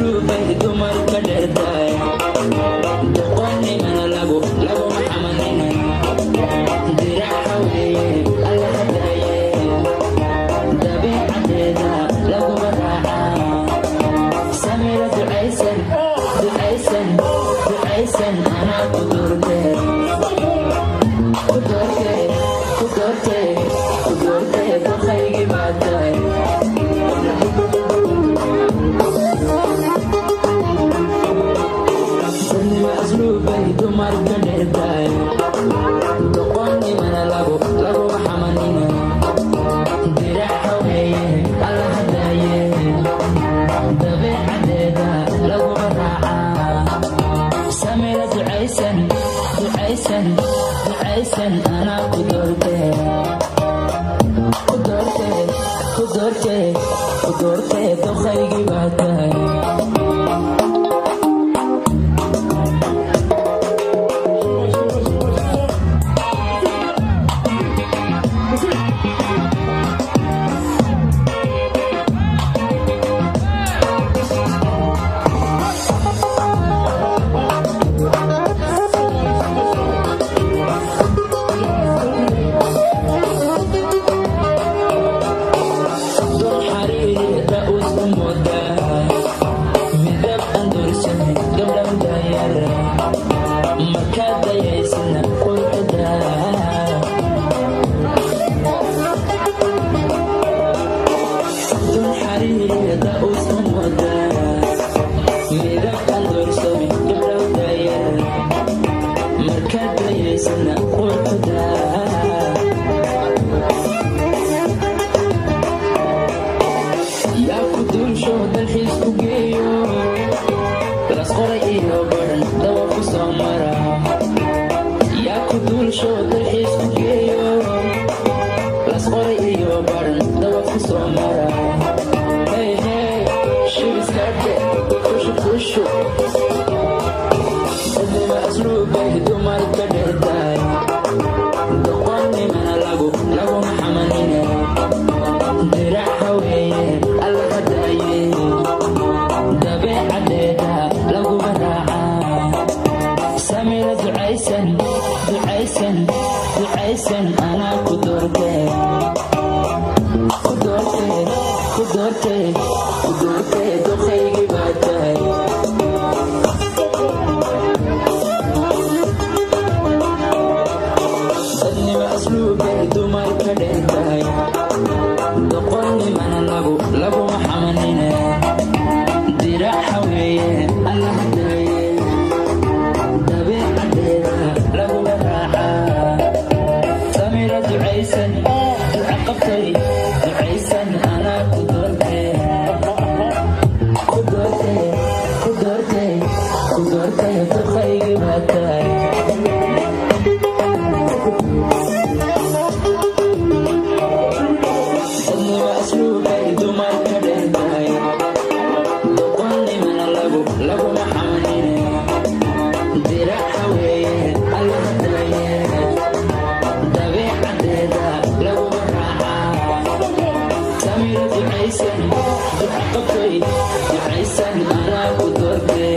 asluubay dumarka dherday doqonnimana lagu maxamadina diraca weeye alla hadaye dabiicadeeda laguma raacaa samira ducaysan anaa ku doortee doqaygii baa tahay asluubay dumarka dherday doqonnimana lagu maxamadina diraca weeye alla hadaye dabiicadeeda laguma raacaa samira ducaysan anaa ku doortee doqaygii baa tahay asluubay dumarka dherday doqonnimana lagu maxamadina diraca weeye alla hadaye dabiicadeeda laguma raacaa samira ducaysan anaa ku doortee doqaygii baa tahay asluubay dumarka dherday doqonnimana lagu maxamadina diraca weeye alla hadaye dabiicadeeda laguma raacaa samira ducaysan anaa ku doortee doqaygii baa tahay asluubay dumarka dherday doqonnimana lagu maxamadina diraca weeye alla hadaye dabiicadeeda laguma raacaa samira ducaysan anaa ku doortee